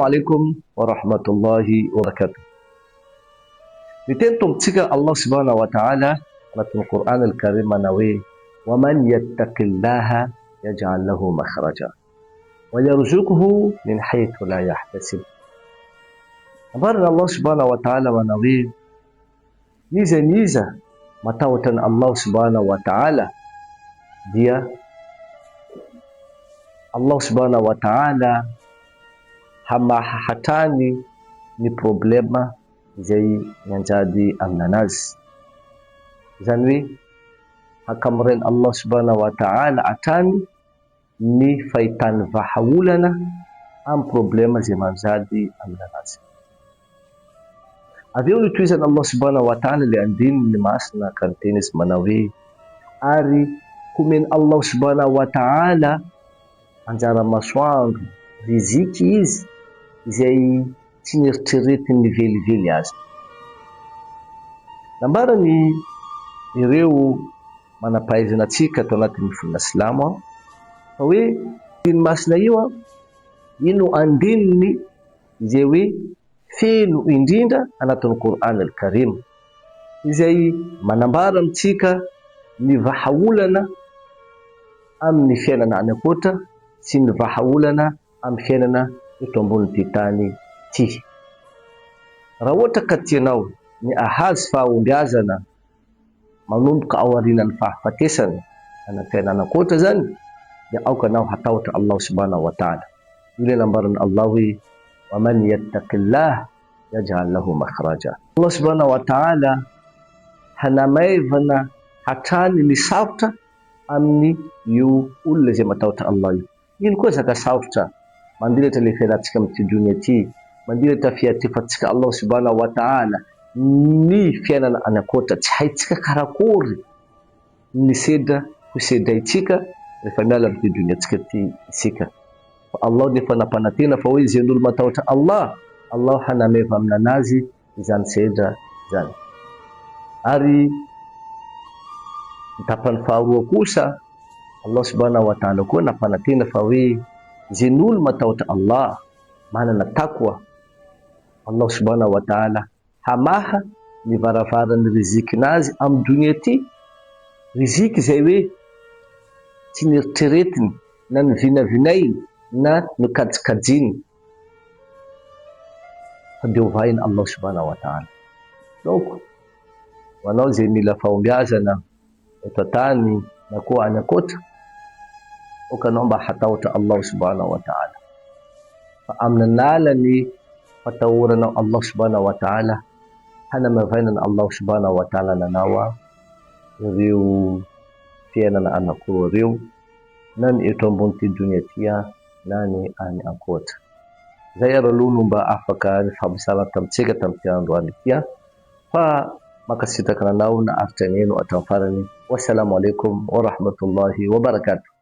Assalamualaikum warahmatullahi wabarakatuh. Nitendo mtika Allah subhanahu wa ta'ala katika Qur'an al-Karim manawi wa man yattaqillaha yaj'al lahu makhraja wa yarzuquhu min haythu la yahtasib. Habari Allah subhanahu wa ta'ala manawi niza matawatan Allah subhanahu wa ta'ala dia Allah subhanahu wa ta'ala hama hatani ni problema zai yanjadi amnanas zanwi hakamren Allah subhanahu wa ta'ala atani ni faitan vahawulana am problema zai manjadi amnanas avyo tuizan Allah subhanahu wa ta'ala li andin ni masna kantenis manawi ari kumin Allah subhanahu wa ta'ala anjara maswangu riziki hizi zay tineritrereti nivelively azy. Nambara ni ireo manampahaizana atsika atao anatin'ny fona silamo fa hoe ny masina io ino andininy izay hoe feno indrindra anatin'ny Qur'an al-Karim izay manambara amitsika ny vahaolana amin'ny fiainana any akoatra sy ny vahaolana amin'ny fiainana eto ambony tany ty. Raha ohatra ka tianao ny ahazo fahombiazana manomboka ao aorianan'ny fahafatesana ana fiainana akoatra zany dia aoka anao hatahotra Allah subhanahu wa ta'ala. Io nambaran'ny Allah hoe wa man yattaqillah yaj'al lahu makhraja. Allah subhanahu wa ta'ala hanamaivana hatrany ny sarotra amin'ny io olona zay matahotra Allah io. Ino koa zaka sarotra mandilatra le fiainantsika amin'ity dunia ty, mandilatra fiatefantsika Allah subhanahu wa ta'ala ny fiainana anakoatra tsy haitsika karakory ny sedra ho sedraitsika rehefa miala amin'ity duniatsika ty isika. Fa Allah nefa nampanantena fa hoe izay olo matahotra Allah, Allah hanameva aminanazy izany sedra zany. Ary ny tapany faharoa kosa Allah subhanahu wa ta'ala koa nampanantena fa hoe izay olo matahotra Allah manana takwa, Allah subhanahu wa ta'ala hamaha ny varavaran'ny rizikinazy amin'ny dunia ty, riziki zay hoe tsy nieritreretiny na ny vinavinainy na nikajikajiny fa de ovahiny Allah subhanahu wa ta'ala. Donc anao zay mila fahombiazana eto tany na koa any akoatra okanao mba hatahotra Allah subhanahu wa ta'ala. Fa amin'ny alalany fatahoranao Allah subhanahu wa ta'ala hanamavainana Allah subhanahu wa ta'ala nanao ireo fiainana anankiroa ireo na ny eto ambony ty dunia tia na ny any akoatra. Zay ary aloha no mba afaka ny famosana tamitsika tamin'ity androany ity fa makasitraka anao na aritragneno hatramin'ny farany. Wassalamu alaikum wa rahmatullahi wa barakatuh.